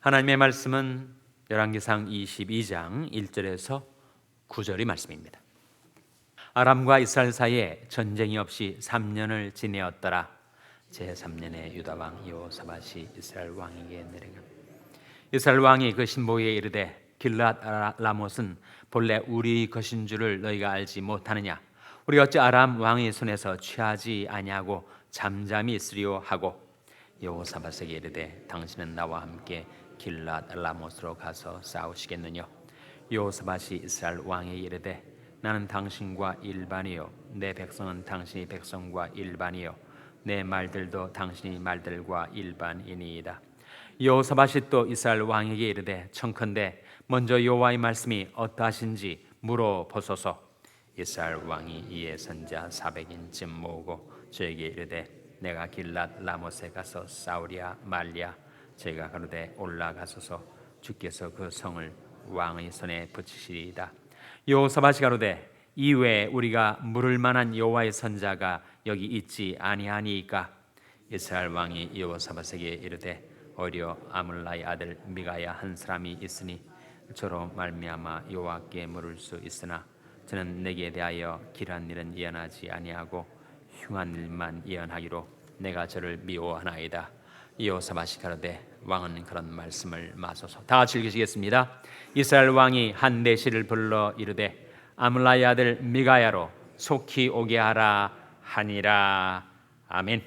하나님의 말씀은 열왕기상 22장 1절에서 9절의 말씀입니다. 아람과 이스라엘 사이에 전쟁이 없이 3년을 지내었더라. 제3년에 유다 왕 여호사밧이 이스라엘 왕에게 내려가 이스라엘 왕이 그 신복에게 이르되 길랏 라못은 본래 우리 것인 줄을 너희가 알지 못하느냐? 우리가 어찌 아람 왕의 손에서 취하지 아니하고 잠잠히 있으리요 하고 여호사밧에게 이르되 당신은 나와 함께 길랏 라못으로 가서 싸우시겠느냐? 여호사밧이 이스라엘 왕에게 이르되 나는 당신과 일반이요 내 백성은 당신의 백성과 일반이요 내 말들도 당신의 말들과 일반이니이다. 여호사밧이 또 이스라엘 왕에게 이르되 청컨대 먼저 여호와의 말씀이 어떠하신지 물어보소서. 이스라엘 왕이 이에 선자 400인쯤 모으고 저에게 이르되 내가 길랏 라못에 가서 싸우랴 말랴. 제가 가로되 올라가소서. 주께서 그 성을 왕의 손에 붙이시리이다. 여호사밧이 가로되 이외에 우리가 물을 만한 여호와의 선자가 여기 있지 아니하니이까? 이스라엘 왕이 여호사밧에게 이르되 오히려 아물라의 아들 미가야 한 사람이 있으니 저로 말미암아 여호와께 물을 수 있으나 저는 내게 대하여 길한 일은 예언하지 아니하고 흉한 일만 예언하기로 내가 저를 미워하나이다. 여호사밧이 가로되 왕은 그런 말씀을 마소서. 다 같이 읽으시겠습니다. 이스라엘 왕이 한 내시를 불러 이르되 아물라의 아들 미가야로 속히 오게 하라 하니라. 아멘.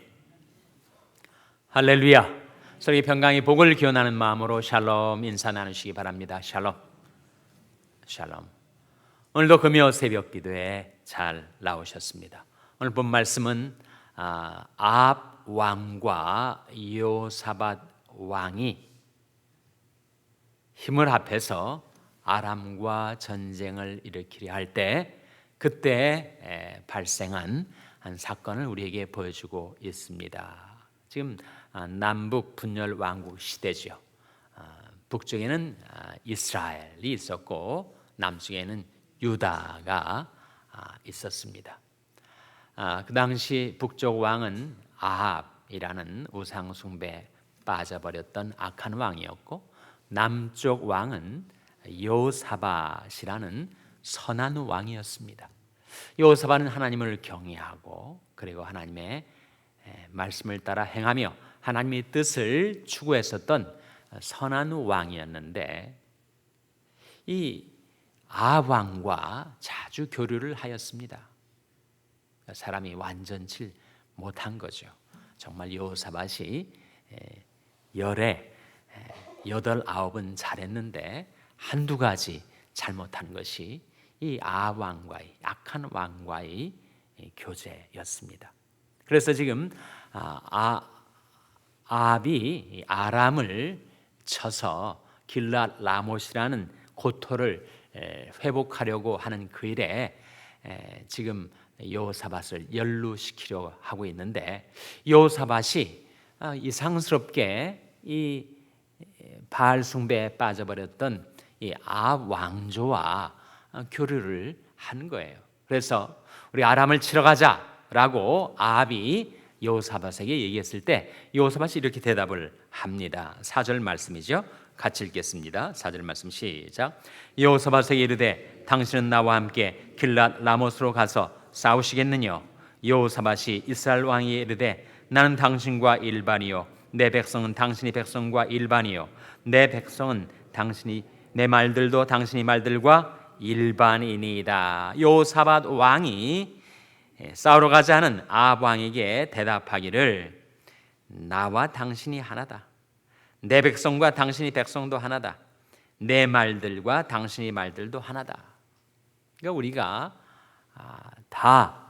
할렐루야. 서로 평강의 복을 기원하는 마음으로 샬롬 인사 나누시기 바랍니다. 샬롬. 샬롬. 오늘도 금요 새벽 기도에 잘 나오셨습니다. 오늘 본 말씀은 아합 왕과 여호사밧 왕이 힘을 합해서 아람과 전쟁을 일으키려 할 때 그때 발생한 한 사건을 우리에게 보여주고 있습니다. 지금 남북 분열 왕국 시대죠. 북쪽에는 이스라엘이 있었고 남쪽에는 유다가 있었습니다. 그 당시 북쪽 왕은 아합이라는 우상 숭배에 빠져버렸던 악한 왕이었고 남쪽 왕은 여호사밧이라는 선한 왕이었습니다. 여호사밧은 하나님을 경외하고 그리고 하나님의 말씀을 따라 행하며 하나님의 뜻을 추구했었던 선한 왕이었는데 이 아합 왕과 자주 교류를 하였습니다. 사람이 완전치 못한 거죠. 정말 여호사밧이 열에 8, 9은 잘했는데 한두 가지 잘못한 것이 이 아합 왕과의 악한 왕과의 교제였습니다. 그래서 지금 아합이 아람을 쳐서 길랏 라못이라는 고토를 회복하려고 하는 그 일에 지금 여호사밧을 연루시키려 하고 있는데 여호사밧이 이상스럽게 이 바알 숭배에 빠져버렸던 이 아합 왕조와 교류를 한 거예요. 그래서 우리 아람을 치러 가자라고 아합이 여호사밧에게 얘기했을 때 여호사밧이 이렇게 대답을 합니다. 4절 말씀이죠. 같이 읽겠습니다. 4절 말씀 시작. 여호사밧에게 이르되 당신은 나와 함께 길랏 라못으로 가서 싸우시겠느냐? 여호사밧이 이스라엘 왕에게 이르되 나는 당신과 일반이요 내 백성은 당신의 백성과 일반이요 내 백성은 내 말들도 당신의 말들과 일반이니이다. 여호사밧 왕이 싸우러 가자 하는 아합 왕에게 대답하기를 나와 당신이 하나다. 내 백성과 당신의 백성도 하나다. 내 말들과 당신의 말들도 하나다. 그러니까 우리가 다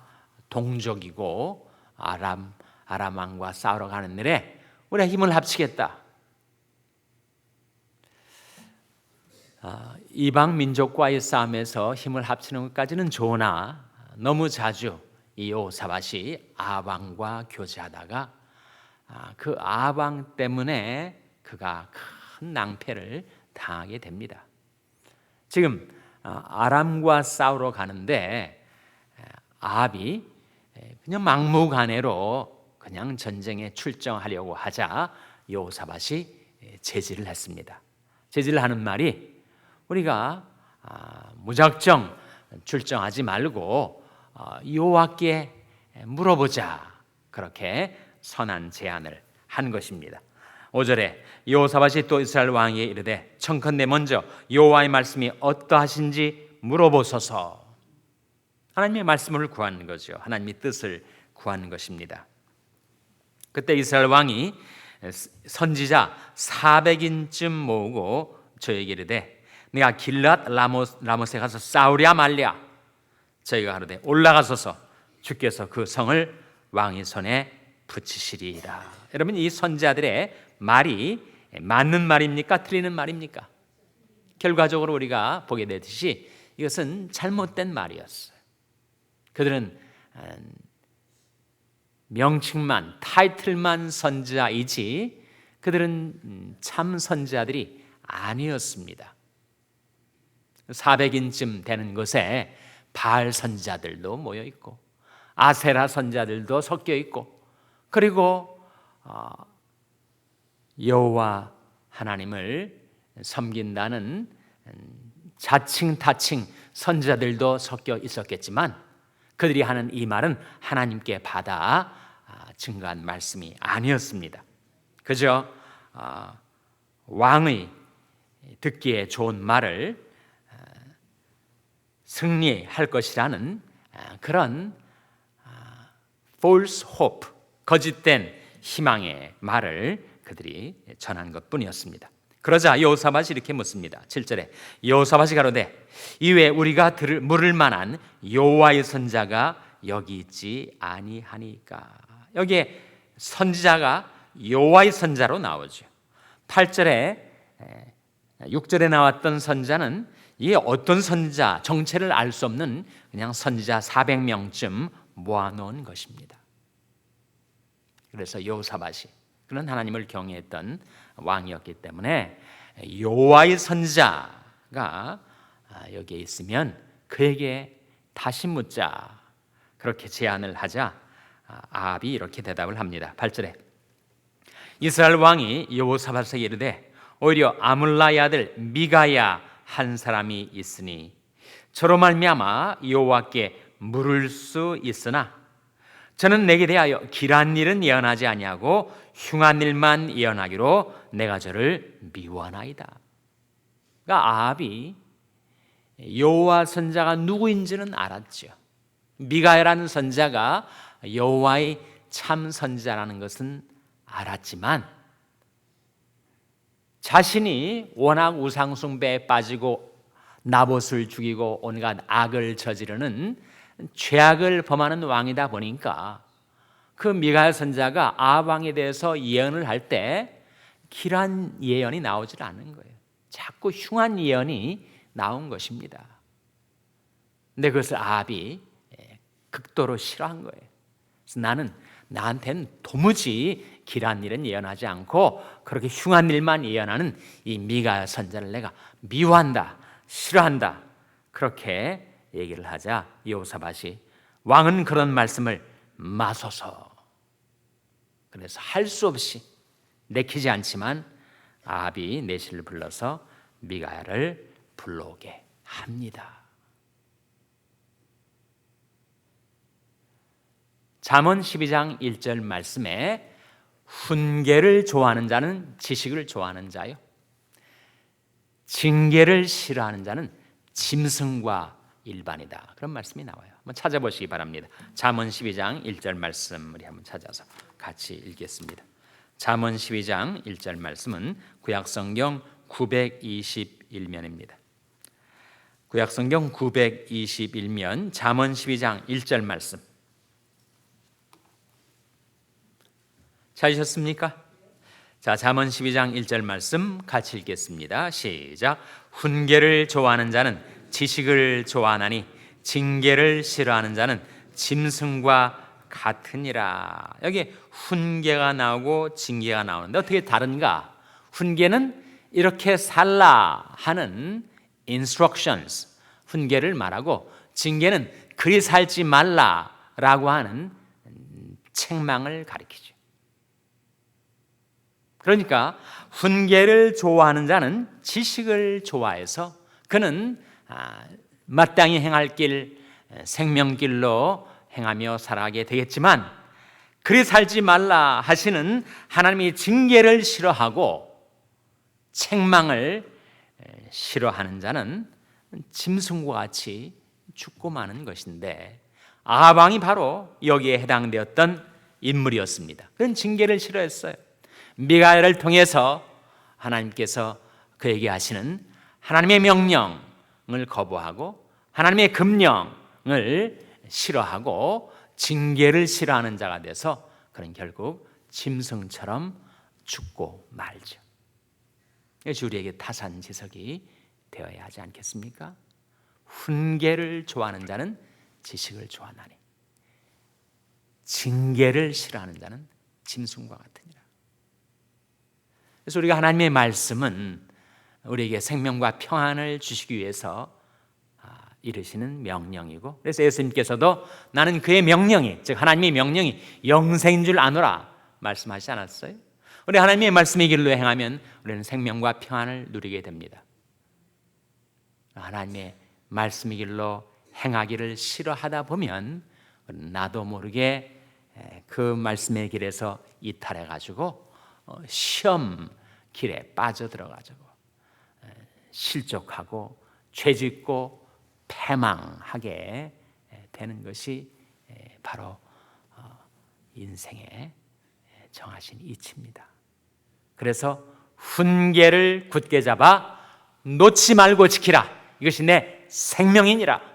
동족이고 아람 왕과 싸우러 가는 일에 우리가 힘을 합치겠다. 이방 민족과의 싸움에서 힘을 합치는 것까지는 좋으나 너무 자주 이 여호사밧이 아합 왕과 교제하다가 그 아합 왕 때문에 그가 큰 낭패를 당하게 됩니다. 지금 아람과 싸우러 가는데 아합이 그냥 막무가내로 그냥 전쟁에 출정하려고 하자 여호사밧이 제지를 했습니다. 제지를 하는 말이 우리가 무작정 출정하지 말고 여호와께 물어보자, 그렇게 선한 제안을 한 것입니다. 5절에 여호사밧이 또 이스라엘 왕에게 이르되 청컨대 먼저 여호와의 말씀이 어떠하신지 물어보소서. 하나님의 말씀을 구하는 거죠. 하나님의 뜻을 구하는 것입니다. 그때 이스라엘 왕이 선지자 400인쯤 모으고 저에게 이르되 내가 길랏 라못에 가서 싸우랴 말랴. 저희가 하루되 올라가소서 주께서 그 성을 왕의 손에 붙이시리이다. 여러분, 이 선지자들의 말이 맞는 말입니까? 틀리는 말입니까? 결과적으로 우리가 보게 되듯이 이것은 잘못된 말이었어요. 그들은 명칭만, 타이틀만 선지자이지 그들은 참 선지자들이 아니었습니다. 400인쯤 되는 곳에 바알 선지자들도 모여 있고 아세라 선지자들도 섞여 있고, 그리고 여호와 하나님을 섬긴다는 자칭 타칭 선지자들도 섞여 있었겠지만 그들이 하는 이 말은 하나님께 받아 증거한 말씀이 아니었습니다. 그저 왕의 듣기에 좋은 말을 승리할 것이라는 그런 false hope, 거짓된 희망의 말을 그들이 전한 것뿐이었습니다. 그러자 여호사밧이 이렇게 묻습니다. 7절에 여호사밧이 가로되 이외에 우리가 물을 만한 여호와의 선자가 여기 있지 아니하니까. 여기에 선지자가 여호와의 선자로 나오죠. 8절에 6절에 나왔던 선자는 이게 어떤 선지자, 정체를 알 수 없는 그냥 선지자 400명쯤 모아놓은 것입니다. 그래서 여호사밧이 그는 하나님을 경외했던 왕이었기 때문에 여호와의 선지자가 여기에 있으면 그에게 다시 묻자, 그렇게 제안을 하자 아합이 이렇게 대답을 합니다. 8절에 이스라엘 왕이 여호사밧에게 이르되 오히려 아물라의 아들 미가야 한 사람이 있으니 저로 말미암아 여호와께 물을 수 있으나 저는 내게 대하여 길한 일은 예언하지 아니하고 흉한 일만 예언하기로 내가 저를 미워하나이다. 그러니까 아합이 여호와 선자가 누구인지는 알았죠. 미가야라는 선자가 여호와의 참 선자라는 것은 알았지만 자신이 워낙 우상숭배에 빠지고 나봇을 죽이고 온갖 악을 저지르는 죄악을 범하는 왕이다 보니까 그 미가야 선자가 아합 왕에 대해서 예언을 할 때 길한 예언이 나오질 않은 거예요. 자꾸 흉한 예언이 나온 것입니다. 근데 그것을 아합이 극도로 싫어한 거예요. 그래서 나한테는 도무지 길한 일은 예언하지 않고 그렇게 흉한 일만 예언하는 이 미가야 선자를 내가 미워한다, 싫어한다, 그렇게 얘기를 하자 여호사밧이 왕은 그런 말씀을 마소서. 그래서 할 수 없이 내키지 않지만 아합이 내시를 불러서 미가야를 불러오게 합니다. 잠언 12장 1절 말씀에 훈계를 좋아하는 자는 지식을 좋아하는 자요, 징계를 싫어하는 자는 짐승과 일반이다, 그런 말씀이 나와요. 한번 찾아보시기 바랍니다. 잠언 12장 1절 말씀 우리 한번 찾아서 같이 읽겠습니다. 잠언 12장 1절 말씀은 구약성경 921면입니다. 구약성경 921면 잠언 12장 1절 말씀 찾으셨습니까? 자, 잠언 12장 1절 말씀 같이 읽겠습니다. 시작. 훈계를 좋아하는 자는 지식을 좋아하나니 징계를 싫어하는 자는 짐승과 같으니라. 여기 훈계가 나오고 징계가 나오는데 어떻게 다른가? 훈계는 이렇게 살라 하는 instructions, 훈계를 말하고, 징계는 그리 살지 말라라고 하는 책망을 가리키죠. 그러니까 훈계를 좋아하는 자는 지식을 좋아해서 그는 마땅히 행할 길, 생명길로 행하며 살아가게 되겠지만, 그리 살지 말라 하시는 하나님의 징계를 싫어하고 책망을 싫어하는 자는 짐승과 같이 죽고 마는 것인데, 아합 왕이 바로 여기에 해당되었던 인물이었습니다. 그는 징계를 싫어했어요. 미가야를 통해서 하나님께서 그에게 하시는 하나님의 명령을 거부하고 하나님의 금령을 싫어하고 징계를 싫어하는 자가 돼서 그는 결국 짐승처럼 죽고 말죠. 이것이 우리에게 타산지석이 되어야 하지 않겠습니까? 훈계를 좋아하는 자는 지식을 좋아하나니 징계를 싫어하는 자는 짐승과 같으니라. 그래서 우리가 하나님의 말씀은 우리에게 생명과 평안을 주시기 위해서 이르시는 명령이고, 그래서 예수님께서도 나는 그의 명령이, 즉 하나님의 명령이 영생인 줄 아노라 말씀하시지 않았어요? 우리 하나님의 말씀의 길로 행하면 우리는 생명과 평안을 누리게 됩니다. 하나님의 말씀의 길로 행하기를 싫어하다 보면 나도 모르게 그 말씀의 길에서 이탈해 가지고 시험 길에 빠져들어가지고 실족하고 죄짓고 패망하게 되는 것이 바로 인생의 정하신 이치입니다. 그래서 훈계를 굳게 잡아 놓지 말고 지키라. 이것이 내 생명이니라.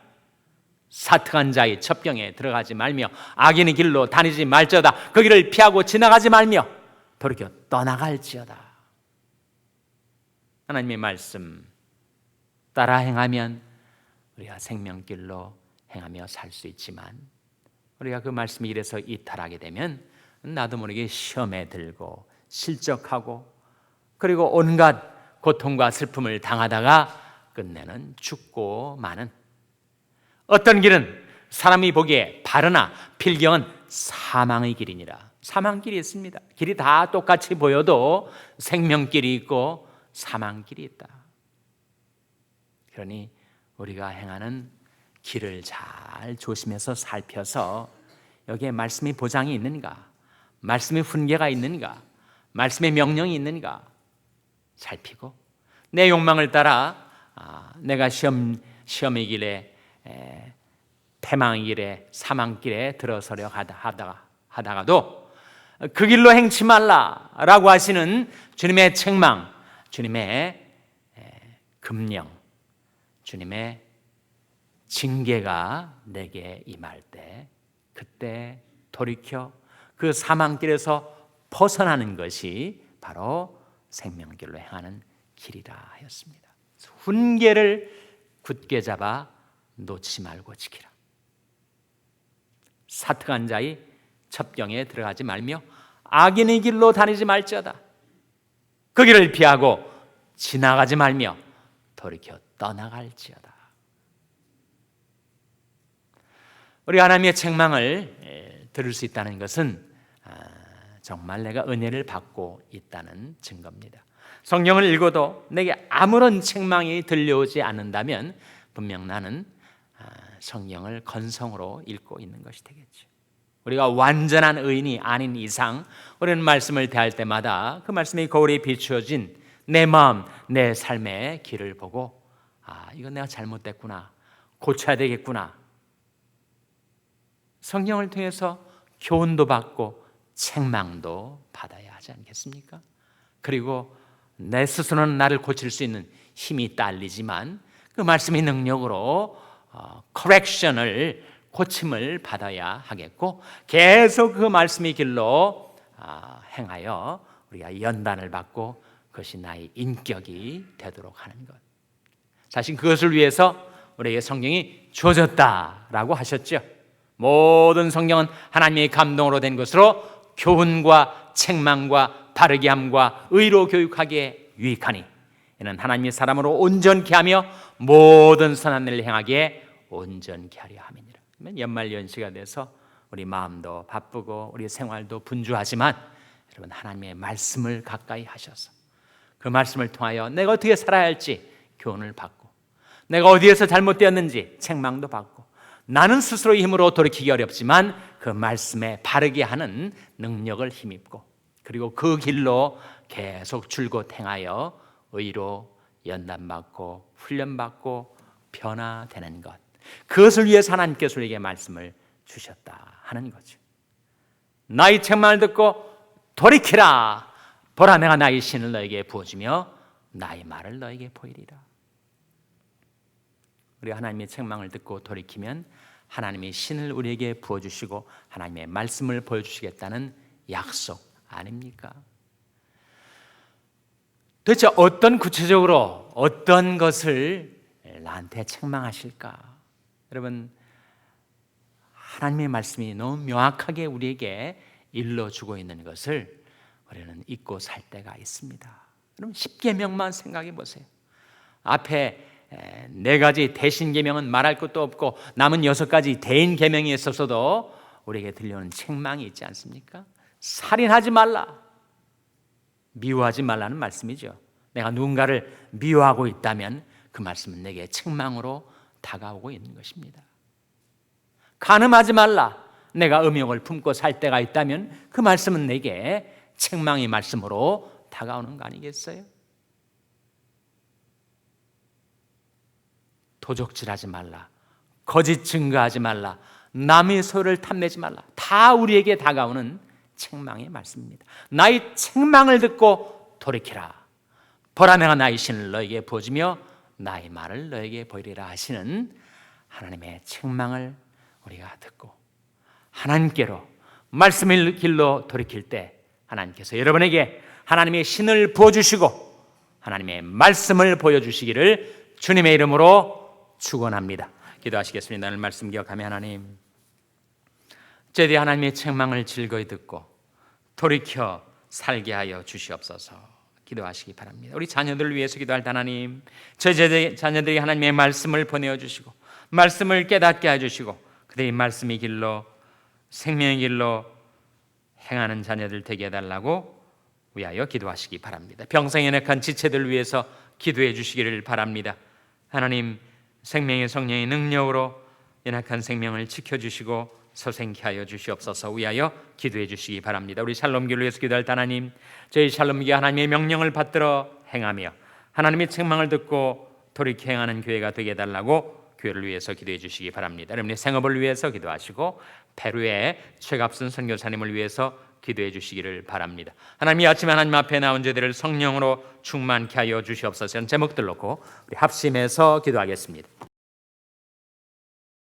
사특한 자의 첩경에 들어가지 말며 악인의 길로 다니지 말지어다. 그 길을 피하고 지나가지 말며 돌이켜 떠나갈지어다. 하나님의 말씀 따라 행하면 우리가 생명길로 행하며 살 수 있지만, 우리가 그 말씀의 길에서 이탈하게 되면 나도 모르게 시험에 들고 실족하고 그리고 온갖 고통과 슬픔을 당하다가 끝내는 죽고 마는, 어떤 길은 사람이 보기에 바르나 필경은 사망의 길이니라. 사망길이 있습니다. 길이 다 똑같이 보여도 생명길이 있고 사망길이 있다. 그러니 우리가 행하는 길을 잘 조심해서 살펴서 여기에 말씀의 보장이 있는가, 말씀의 훈계가 있는가, 말씀의 명령이 있는가 살피고, 내 욕망을 따라 내가 시험의 길에 패망의 길에 사망길에 들어서려 하다가도 그 길로 행치 말라라고 하시는 주님의 책망, 주님의 금령, 주님의 징계가 내게 임할 때, 그때 돌이켜 그 사망길에서 벗어나는 것이 바로 생명길로 행하는 길이라 하였습니다. 훈계를 굳게 잡아 놓지 말고 지키라. 사특한 자의 첩경에 들어가지 말며 악인의 길로 다니지 말지어다. 그 길을 피하고 지나가지 말며 돌이켜 떠나갈지어다. 우리 하나님의 책망을 들을 수 있다는 것은 정말 내가 은혜를 받고 있다는 증거입니다. 성경을 읽어도 내게 아무런 책망이 들려오지 않는다면 분명 나는 성경을 건성으로 읽고 있는 것이 되겠죠. 우리가 완전한 의인이 아닌 이상 우리는 말씀을 대할 때마다 그 말씀의 거울에 비추어진 내 마음, 내 삶의 길을 보고 이건 내가 잘못됐구나, 고쳐야 되겠구나. 성경을 통해서 교훈도 받고 책망도 받아야 하지 않겠습니까? 그리고 내 스스로는 나를 고칠 수 있는 힘이 딸리지만 그 말씀의 능력으로 correction을, 고침을 받아야 하겠고, 계속 그 말씀의 길로 행하여 우리가 연단을 받고 그것이 나의 인격이 되도록 하는 것. 사실 그것을 위해서 우리에게 성경이 주어졌다라고 하셨죠. 모든 성경은 하나님의 감동으로 된 것으로 교훈과 책망과 바르게 함과 의로 교육하기에 유익하니 이는 하나님의 사람으로 온전케 하며 모든 선한 일을 행하기에 온전케 하려 함이니라. 연말 연시가 돼서 우리 마음도 바쁘고 우리 생활도 분주하지만 여러분, 하나님의 말씀을 가까이 하셔서 그 말씀을 통하여 내가 어떻게 살아야 할지 교훈을 받고, 내가 어디에서 잘못되었는지 책망도 받고, 나는 스스로의 힘으로 돌이키기 어렵지만 그 말씀에 바르게 하는 능력을 힘입고, 그리고 그 길로 계속 줄곧 행하여 의로 연단받고 훈련받고 변화되는 것, 그것을 위해서 하나님께서 우리에게 말씀을 주셨다 하는 거죠. 나의 책망을 듣고 돌이키라. 보라, 내가 나의 신을 너에게 부어주며 나의 말을 너에게 보이리라. 우리가 하나님의 책망을 듣고 돌이키면 하나님의 신을 우리에게 부어주시고 하나님의 말씀을 보여주시겠다는 약속 아닙니까? 도대체 어떤 구체적으로 어떤 것을 나한테 책망하실까? 여러분, 하나님의 말씀이 너무 명확하게 우리에게 일러주고 있는 것을 우리는 잊고 살 때가 있습니다. 여러분, 10계명만 생각해 보세요. 앞에 4가지 대신 계명은 말할 것도 없고 남은 6가지 대인 계명이 있어서도 우리에게 들려오는 책망이 있지 않습니까? 살인하지 말라, 미워하지 말라는 말씀이죠. 내가 누군가를 미워하고 있다면 그 말씀은 내게 책망으로 다가오고 있는 것입니다. 간음하지 말라, 내가 음욕을 품고 살 때가 있다면 그 말씀은 내게 책망의 말씀으로 다가오는 거 아니겠어요? 도적질하지 말라, 거짓 증거하지 말라, 남의 소유를 탐내지 말라, 다 우리에게 다가오는 책망의 말씀입니다. 나의 책망을 듣고 돌이키라. 보라, 내가 나의 신을 너에게 부어주며 나의 말을 너에게 보이리라 하시는 하나님의 책망을 우리가 듣고 하나님께로 말씀의 길로 돌이킬 때 하나님께서 여러분에게 하나님의 신을 부어주시고 하나님의 말씀을 보여주시기를 주님의 이름으로 축원합니다. 기도하시겠습니다. 오늘 말씀 기억하며 하나님, 저희들이 하나님의 책망을 즐거이 듣고 돌이켜 살게 하여 주시옵소서. 기도하시기 바랍니다. 우리 자녀들을 위해서 기도할 때 하나님, 저희 자녀들이 하나님의 말씀을 보내어 주시고 말씀을 깨닫게 해주시고 그들의 말씀의 길로, 생명의 길로 행하는 자녀들 되게 해달라고 위하여 기도하시기 바랍니다. 병상에 연약한 지체들 위해서 기도해 주시기를 바랍니다. 하나님, 생명의 성령의 능력으로 연약한 생명을 지켜주시고 서생케 하여 주시옵소서 위하여 기도해 주시기 바랍니다. 우리 샬롬교를 위해서 기도할 때 하나님, 저희 샬롬교가 하나님의 명령을 받들어 행하며 하나님의 책망을 듣고 돌이켜 행하는 교회가 되게 해달라고 교회를 위해서 기도해 주시기 바랍니다. 여러분의 생업을 위해서 기도하시고 페루의 최갑순 선교사님을 위해서 기도해 주시기를 바랍니다. 하나님, 이 아침에 하나님 앞에 나온 저희들을 성령으로 충만케 하여 주시옵소서. 제목들 놓고 우리 합심해서 기도하겠습니다.